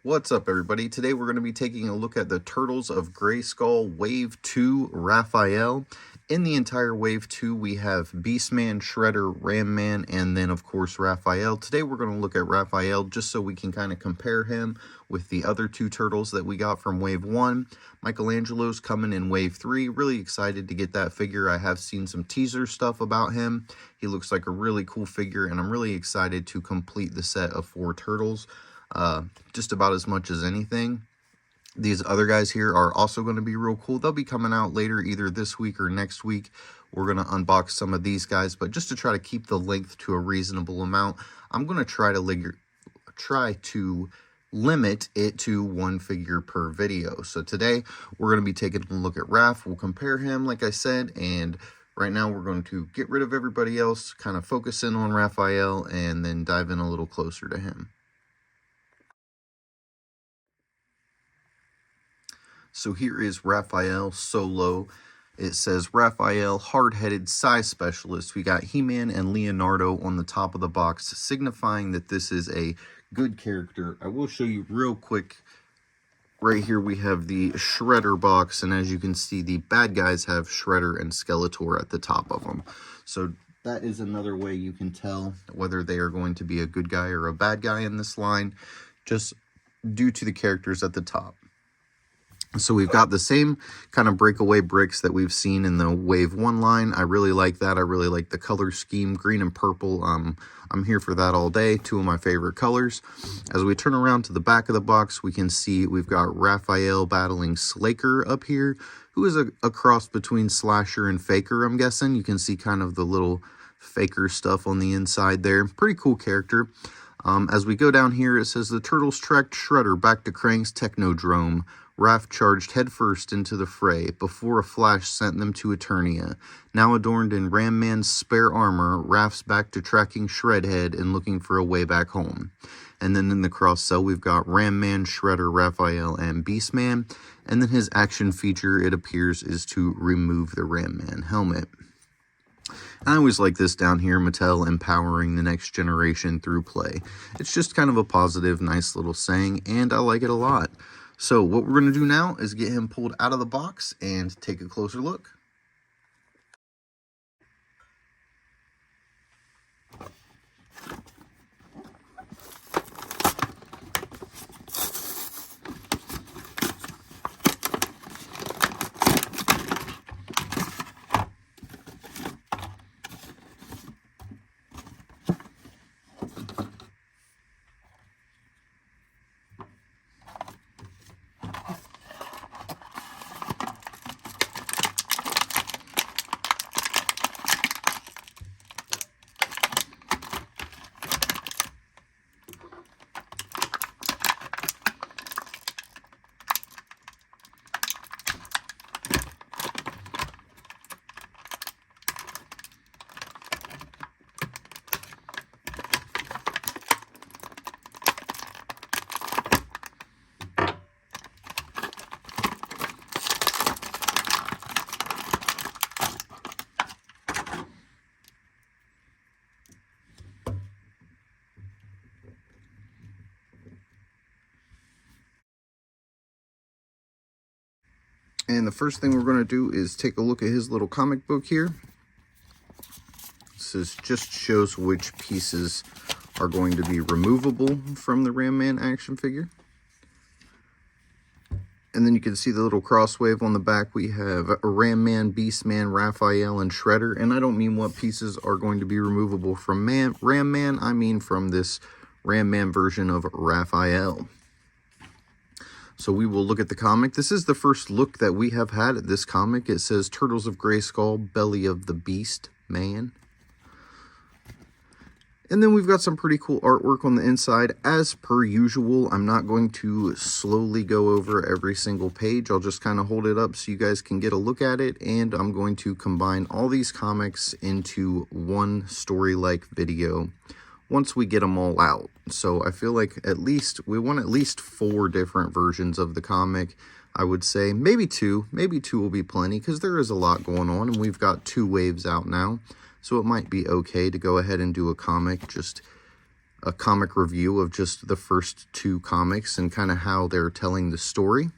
What's up, everybody? Today we're going to be taking a look at the Turtles of Grayskull Wave 2 Raphael. In the entire Wave 2, we have Beastman, Shredder, Ram Man, and then, of course, Raphael. Today we're going to look at Raphael just so we can kind of compare him with the other two Turtles that we got from Wave 1. Michelangelo's coming in Wave 3. Really excited to get that figure. I have seen some teaser stuff about him. He looks like a really cool figure, and I'm really excited to complete the set of 4 Turtles. Just about as much as anything. These other guys here are also going to be real cool. They'll be coming out later, either this week or next week. We're going to unbox some of these guys, but just to try to keep the length to a reasonable amount, I'm going to try to limit it to 1 figure per video. So today we're going to be taking a look at Raph. We'll compare him, like I said, and right now we're going to get rid of everybody else, kind of focus in on Raphael, and then dive in a little closer to him. So here is Raphael solo. It says Raphael, hard-headed size specialist. We got He-Man and Leonardo on the top of the box, signifying that this is a good character. I will show you real quick. Right here we have the Shredder box, and as you can see, the bad guys have Shredder and Skeletor at the top of them. So that is another way you can tell whether they are going to be a good guy or a bad guy in this line, just due to the characters at the top. So we've got the same kind of breakaway bricks that we've seen in the Wave 1 line. I really like that. I really like the color scheme, green and purple. I'm here for that all day. 2 of my favorite colors. As we turn around to the back of the box, we can see we've got Raphael battling Slaker up here, who is a cross between Slasher and Faker, I'm guessing. You can see kind of the little Faker stuff on the inside there. Pretty cool character. As we go down here, it says the Turtles tracked Shredder back to Krang's Technodrome. Raph charged headfirst into the fray before a flash sent them to Eternia. Now adorned in Ram Man's spare armor, Raph's back to tracking Shredhead and looking for a way back home. And then in the cross cell, we've got Ram Man, Shredder, Raphael, and Beastman. And then his action feature, it appears, is to remove the Ram Man helmet. I always like this down here, Mattel empowering the next generation through play. It's just kind of a positive, nice little saying, and I like it a lot. So what we're going to do now is get him pulled out of the box and take a closer look. And the first thing we're going to do is take a look at his little comic book here. This just shows which pieces are going to be removable from the Ram Man action figure. And then you can see the little crosswave on the back. We have a Ram Man, Beastman, Raphael, and Shredder. And I don't mean what pieces are going to be removable from Ram Man. I mean from this Ram Man version of Raphael. So we will look at the comic. This is the first look that we have had at this comic. It says Turtles of Grayskull, Belly of the Beast Man. And then we've got some pretty cool artwork on the inside. As per usual, I'm not going to slowly go over every single page. I'll just kind of hold it up so you guys can get a look at it. And I'm going to combine all these comics into one story-like video once we get them all out. So I feel like we want at least 4 different versions of the comic. I would say maybe 2 will be plenty, because there is a lot going on and we've got 2 waves out now. So it might be okay to go ahead and do a comic just a comic review of just the first 2 comics and kind of how they're telling the story.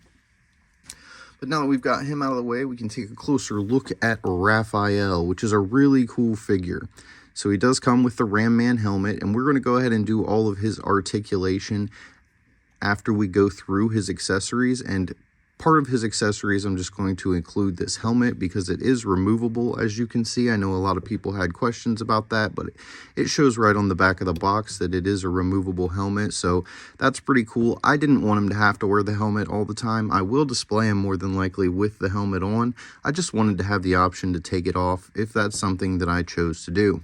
But now that we've got him out of the way, we can take a closer look at Raphael, which is a really cool figure. So he does come with the Ram Man helmet, and we're going to go ahead and do all of his articulation after we go through his accessories. And part of his accessories, I'm just going to include this helmet because it is removable, as you can see. I know a lot of people had questions about that, but it shows right on the back of the box that it is a removable helmet, so that's pretty cool. I didn't want him to have to wear the helmet all the time. I will display him more than likely with the helmet on. I just wanted to have the option to take it off if that's something that I chose to do.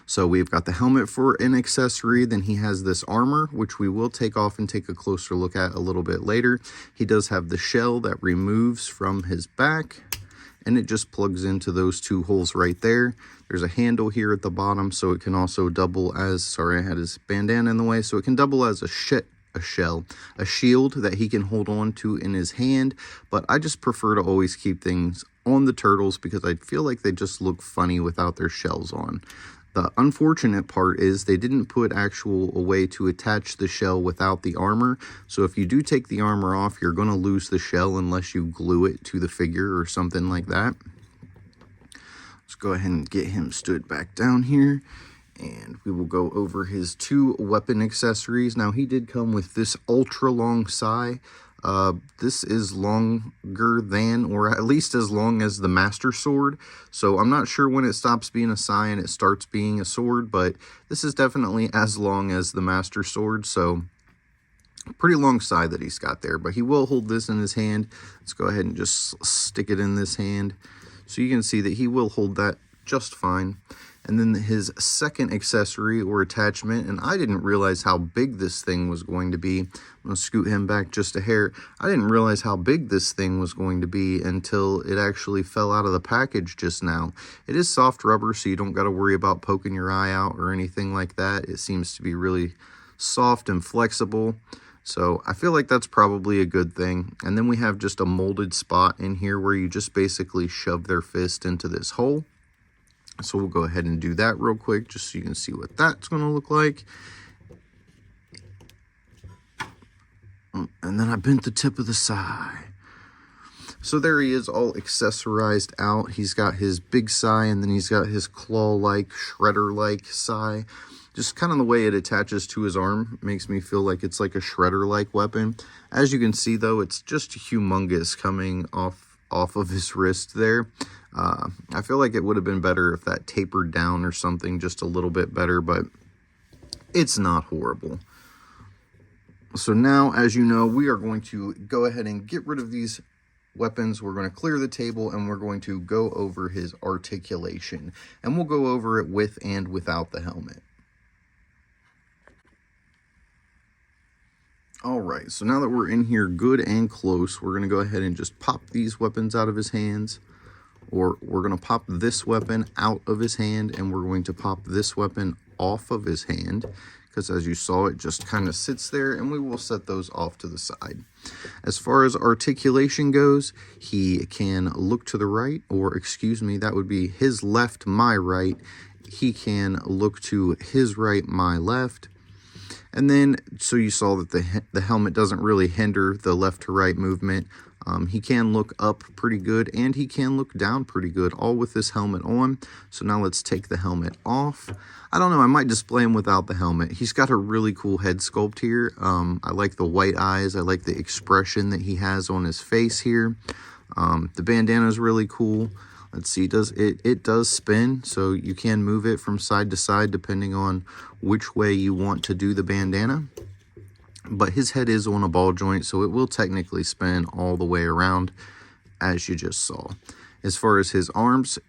So we've got the helmet for an accessory, then he has this armor, which we will take off and take a closer look at a little bit later. He does have the shell that removes from his back, and it just plugs into those 2 holes right there. There's a handle here at the bottom, so it can also double as, sorry, I had his bandana in the way, so it can double as a shield that he can hold on to in his hand. But I just prefer to always keep things on the turtles because I feel like they just look funny without their shells on. The unfortunate part is they didn't put a way to attach the shell without the armor. So if you do take the armor off, you're going to lose the shell unless you glue it to the figure or something like that. Let's go ahead and get him stood back down here. And we will go over his 2 weapon accessories. Now, he did come with this ultra long sai. This is longer than, or at least as long as the Master Sword. So I'm not sure when it stops being a sai and it starts being a sword, but this is definitely as long as the Master Sword. So pretty long sai that he's got there, but he will hold this in his hand. Let's go ahead and just stick it in this hand. So you can see that he will hold that just fine. And then his second accessory or attachment, and I didn't realize how big this thing was going to be. I'm going to scoot him back just a hair. I didn't realize how big this thing was going to be until it actually fell out of the package just now. It is soft rubber, so you don't got to worry about poking your eye out or anything like that. It seems to be really soft and flexible. So I feel like that's probably a good thing. And then we have just a molded spot in here where you just basically shove their fist into this hole. So we'll go ahead and do that real quick just so you can see what that's going to look like. And then I bent the tip of the sai. So there he is, all accessorized out. He's got his big sai, and then he's got his claw-like, shredder-like sai. Just kind of the way it attaches to his arm makes me feel like it's like a shredder-like weapon. As you can see, though, it's just humongous coming off of his wrist there. I feel like it would have been better if that tapered down or something just a little bit better, but it's not horrible. So now, as you know, we are going to go ahead and get rid of these weapons. We're going to clear the table, and we're going to go over his articulation. And we'll go over it with and without the helmet. Alright, so now that we're in here good and close, we're going to go ahead and just pop these weapons out of his hands. Or we're going to pop this weapon out of his hand, and we're going to pop this weapon off of his hand, because as you saw, it just kind of sits there, and we will set those off to the side. As far as articulation goes, he can look to the right, or excuse me, that would be his left, my right. He can look to his right, my left. And then, so you saw that the helmet doesn't really hinder the left to right movement. He can look up pretty good, and he can look down pretty good, all with this helmet on. So now let's take the helmet off. I don't know, I might display him without the helmet. He's got a really cool head sculpt here. I like the white eyes. I like the expression that he has on his face here. The bandana is really cool. Let's see, it does spin, so you can move it from side to side depending on which way you want to do the bandana. But his head is on a ball joint, so it will technically spin all the way around, as you just saw. As far as his arms,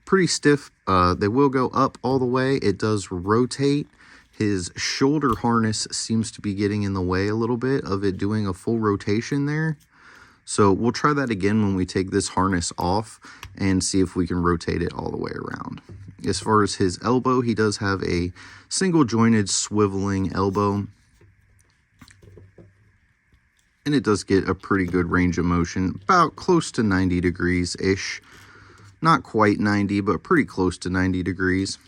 pretty stiff. They will go up all the way. It does rotate. His shoulder harness seems to be getting in the way a little bit of it doing a full rotation there. So we'll try that again when we take this harness off and see if we can rotate it all the way around. As far as his elbow, he does have a single jointed swiveling elbow. And it does get a pretty good range of motion, about close to 90 degrees-ish. Not quite 90, but pretty close to 90 degrees.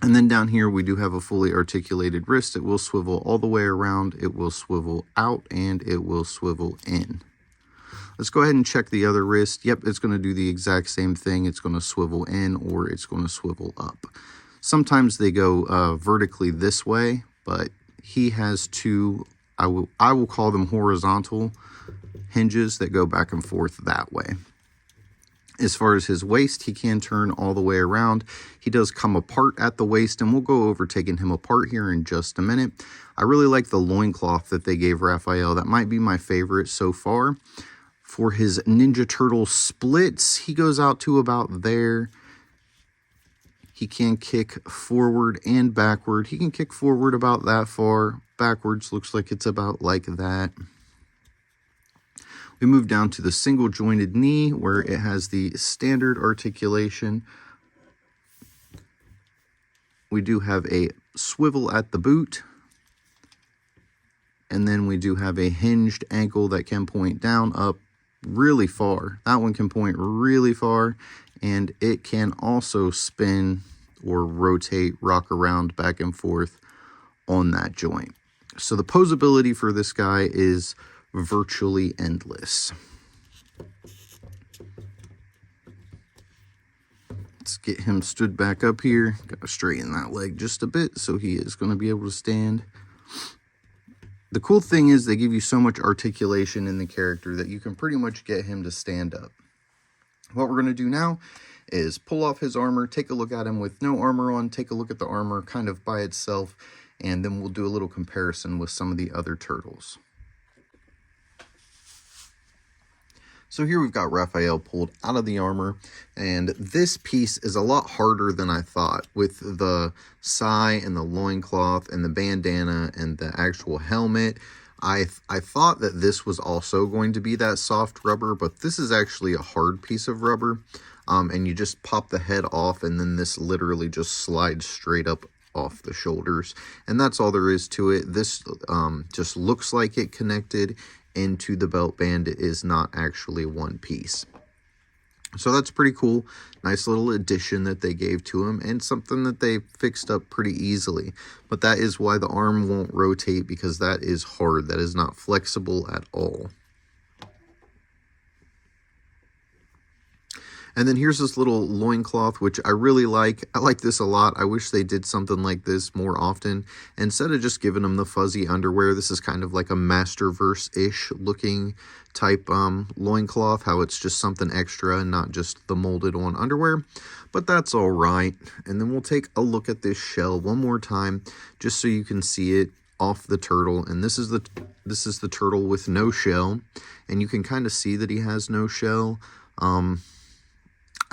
And then down here, we do have a fully articulated wrist. It will swivel all the way around, it will swivel out, and it will swivel in. Let's go ahead and check the other wrist. Yep, it's going to do the exact same thing. It's going to swivel in or it's going to swivel up. Sometimes they go vertically this way, but he has two, I will call them horizontal hinges that go back and forth that way. As far as his waist, he can turn all the way around. He does come apart at the waist, and we'll go over taking him apart here in just a minute. I really like the loincloth that they gave Raphael. That might be my favorite so far. For his Ninja Turtle splits, he goes out to about there. He can kick forward and backward. He can kick forward about that far. Backwards looks like it's about like that. We move down to the single jointed knee where it has the standard articulation. We do have a swivel at the boot. And then we do have a hinged ankle that can point down, up really far. That one can point really far. And it can also spin or rotate, rock around back and forth on that joint. So the posability for this guy is virtually endless. Let's get him stood back up here. Gotta straighten that leg just a bit so he is going to be able to stand. The cool thing is they give you so much articulation in the character that you can pretty much get him to stand up. What we're going to do now is pull off his armor, take a look at him with no armor on, take a look at the armor kind of by itself, and then we'll do a little comparison with some of the other turtles. So here we've got Raphael pulled out of the armor, and this piece is a lot harder than I thought with the sai and the loincloth and the bandana and the actual helmet. I thought that this was also going to be that soft rubber, but this is actually a hard piece of rubber, and you just pop the head off, and then this literally just slides straight up off the shoulders, and that's all there is to it. This just looks like it connected into the belt band. It is not actually one piece. So that's pretty cool. Nice little addition that they gave to him, and something that they fixed up pretty easily. But that is why the arm won't rotate, because that is hard. That is not flexible at all. And then here's this little loincloth, which I really like. I like this a lot. I wish they did something like this more often. Instead of just giving them the fuzzy underwear, this is kind of like a Masterverse-ish looking type loincloth, how it's just something extra and not just the molded on underwear. But that's all right. And then we'll take a look at this shell one more time, just so you can see it off the turtle. And this is the turtle with no shell. And you can kind of see that he has no shell.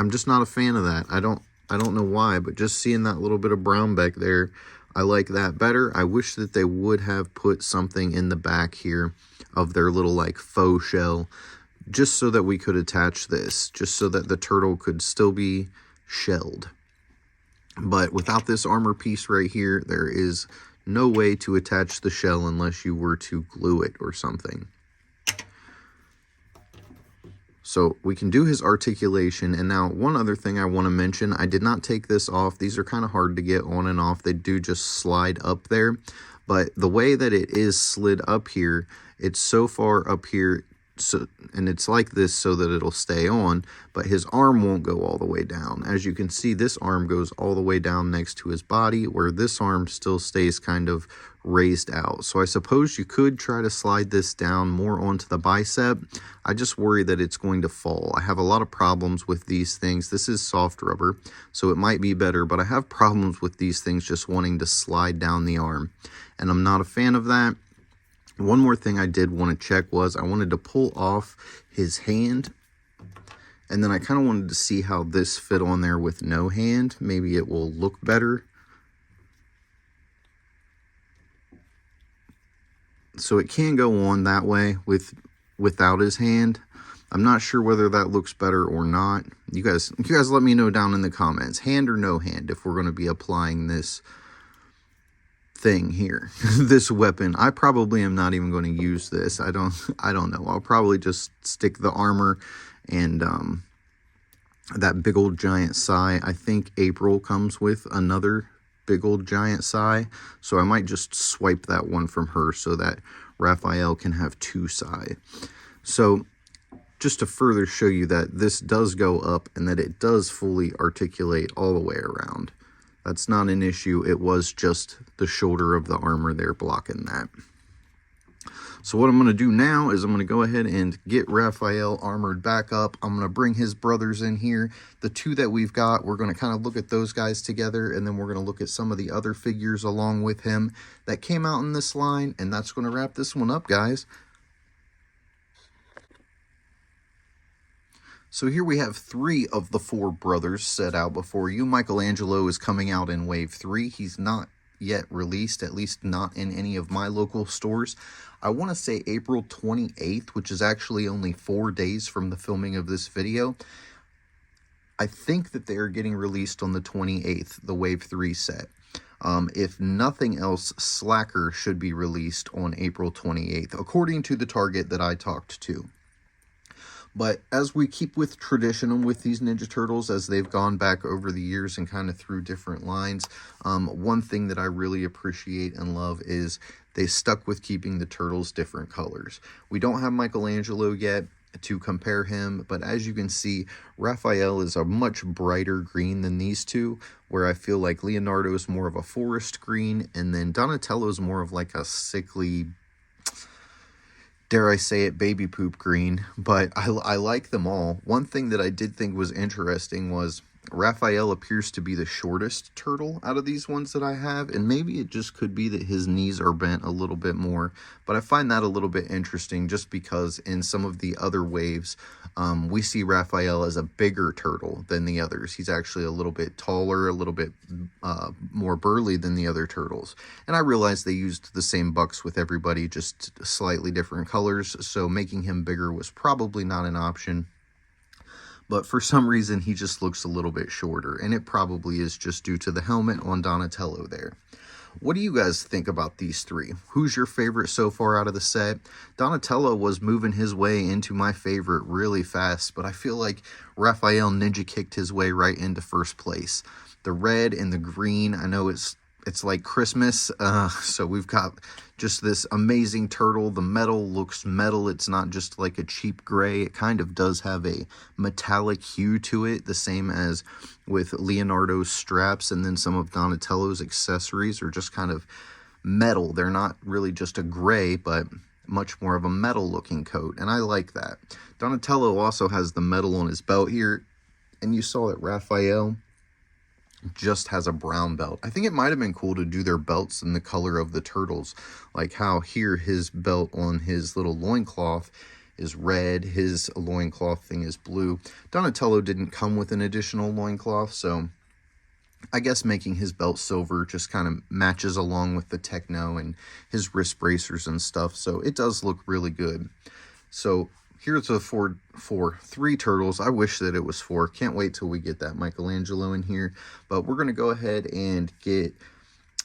I'm just not a fan of that. I don't know why, but just seeing that little bit of brown back there, I like that better. I wish that they would have put something in the back here of their little like faux shell, just so that we could attach this, just so that the turtle could still be shelled. But without this armor piece right here, there is no way to attach the shell unless you were to glue it or something. So we can do his articulation. And now one other thing I want to mention, I did not take this off. These are kind of hard to get on and off. They do just slide up there. But the way that it is slid up here, it's so far up here, so, and it's like this so that it'll stay on, but his arm won't go all the way down. As you can see, this arm goes all the way down next to his body, where this arm still stays kind of raised out. So I suppose you could try to slide this down more onto the bicep. I just worry that it's going to fall. I have a lot of problems with these things. This is soft rubber, so it might be better, but I have problems with these things just wanting to slide down the arm, and I'm not a fan of that. One more thing I did want to check was I wanted to pull off his hand, and then I kind of wanted to see how this fit on there with no hand. Maybe it will look better. So it can go on that way without his hand. I'm not sure whether that looks better or not. You guys let me know down in the comments, hand or no hand, if we're going to be applying this thing here, this weapon. I probably am not even going to use this. I don't know. I'll probably just stick the armor and that big old giant sai. I think April comes with another big old giant Psy, so I might just swipe that one from her so that Raphael can have 2 Psy. So just to further show you that this does go up and that it does fully articulate all the way around. That's not an issue. It was just the shoulder of the armor there blocking that. So what I'm going to do now is I'm going to go ahead and get Raphael armored back up. I'm going to bring his brothers in here. The 2 that we've got, we're going to kind of look at those guys together, and then we're going to look at some of the other figures along with him that came out in this line, and that's going to wrap this one up, guys. So here we have 3 of the 4 brothers set out before you. Michelangelo is coming out in Wave 3. He's not yet released, at least not in any of my local stores. I want to say April 28th, which is actually only 4 days from the filming of this video. I think that they are getting released on the 28th, the Wave 3 set. If nothing else, Slacker should be released on April 28th, according to the Target that I talked to. But as we keep with tradition with these Ninja Turtles, as they've gone back over the years and kind of through different lines, one thing that I really appreciate and love is they stuck with keeping the Turtles different colors. We don't have Michelangelo yet to compare him, but as you can see, Raphael is a much brighter green than these 2, where I feel like Leonardo is more of a forest green, and then Donatello is more of like a sickly, dare I say it, baby poop green. But I like them all. One thing that I did think was interesting was Raphael appears to be the shortest turtle out of these ones that I have, and maybe it just could be that his knees are bent a little bit more, but I find that a little bit interesting just because in some of the other waves, we see Raphael as a bigger turtle than the others. He's actually a little bit taller, a little bit more burly than the other turtles, and I realized they used the same bucks with everybody, just slightly different colors, so making him bigger was probably not an option. But for some reason, he just looks a little bit shorter, and it probably is just due to the helmet on Donatello there. What do you guys think about these 3? Who's your favorite so far out of the set? Donatello was moving his way into my favorite really fast, but I feel like Raphael ninja kicked his way right into first place. The red and the green, I know it's like Christmas, so we've got just this amazing turtle. The metal looks metal. It's not just like a cheap gray. It kind of does have a metallic hue to it, the same as with Leonardo's straps, and then some of Donatello's accessories are just kind of metal. They're not really just a gray, but much more of a metal looking coat, and I like that. Donatello also has the metal on his belt here, and you saw that Raphael just has a brown belt. I think it might have been cool to do their belts in the color of the turtles, like how here his belt on his little loincloth is red, his loincloth thing is blue. Donatello didn't come with an additional loincloth, so I guess making his belt silver just kind of matches along with the techno and his wrist bracers and stuff, so it does look really good. So here's the 3 turtles. I wish that it was 4. Can't wait till we get that Michelangelo in here. But we're going to go ahead and get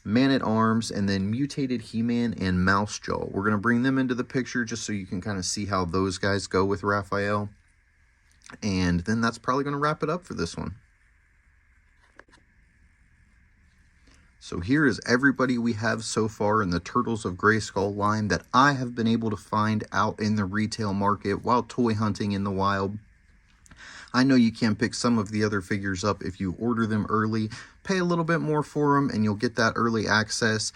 Man-at-Arms and then Mutated He-Man and Mouse Jaw. We're going to bring them into the picture just so you can kind of see how those guys go with Raphael. And then that's probably going to wrap it up for this one. So here is everybody we have so far in the Turtles of Grayskull line that I have been able to find out in the retail market while toy hunting in the wild. I know you can pick some of the other figures up if you order them early. Pay a little bit more for them and you'll get that early access.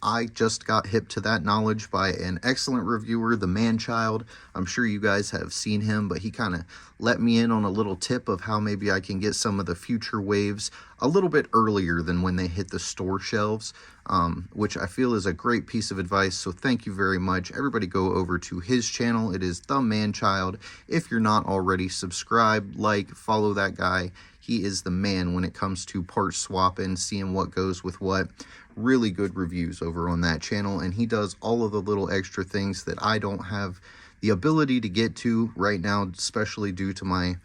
I just got hip to that knowledge by an excellent reviewer, the Man-Child. I'm sure you guys have seen him, but he kind of let me in on a little tip of how maybe I can get some of the future waves a little bit earlier than when they hit the store shelves, which I feel is a great piece of advice. So thank you very much. Everybody go over to his channel. It is The Man-Child. If you're not already, subscribe, like, follow that guy. He is the man when it comes to part swapping, seeing what goes with what. Really good reviews over on that channel, and he does all of the little extra things that I don't have the ability to get to right now, especially due to my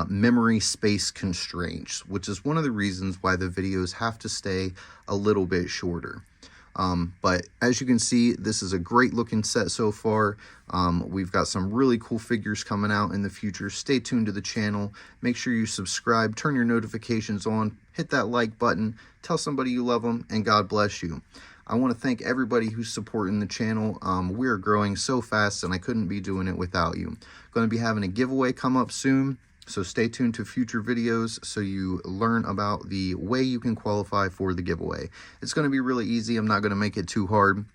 memory space constraints, which is one of the reasons why the videos have to stay a little bit shorter. But as you can see, this is a great looking set so far. We've got some really cool figures coming out in the future. Stay tuned to the channel. Make sure you subscribe, turn your notifications on, hit that like button, tell somebody you love them, and God bless you. I want to thank everybody who's supporting the channel. We are growing so fast, and I couldn't be doing it without you. Going to be having a giveaway come up soon, so stay tuned to future videos so you learn about the way you can qualify for the giveaway. It's going to be really easy. I'm not going to make it too hard.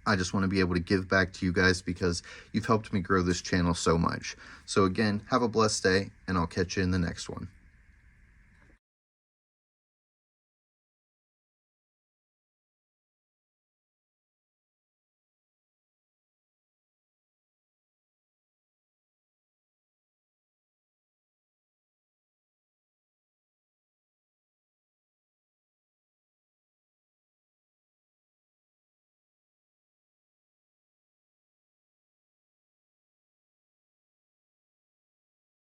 I just want to be able to give back to you guys because you've helped me grow this channel so much. So again, have a blessed day, and I'll catch you in the next one.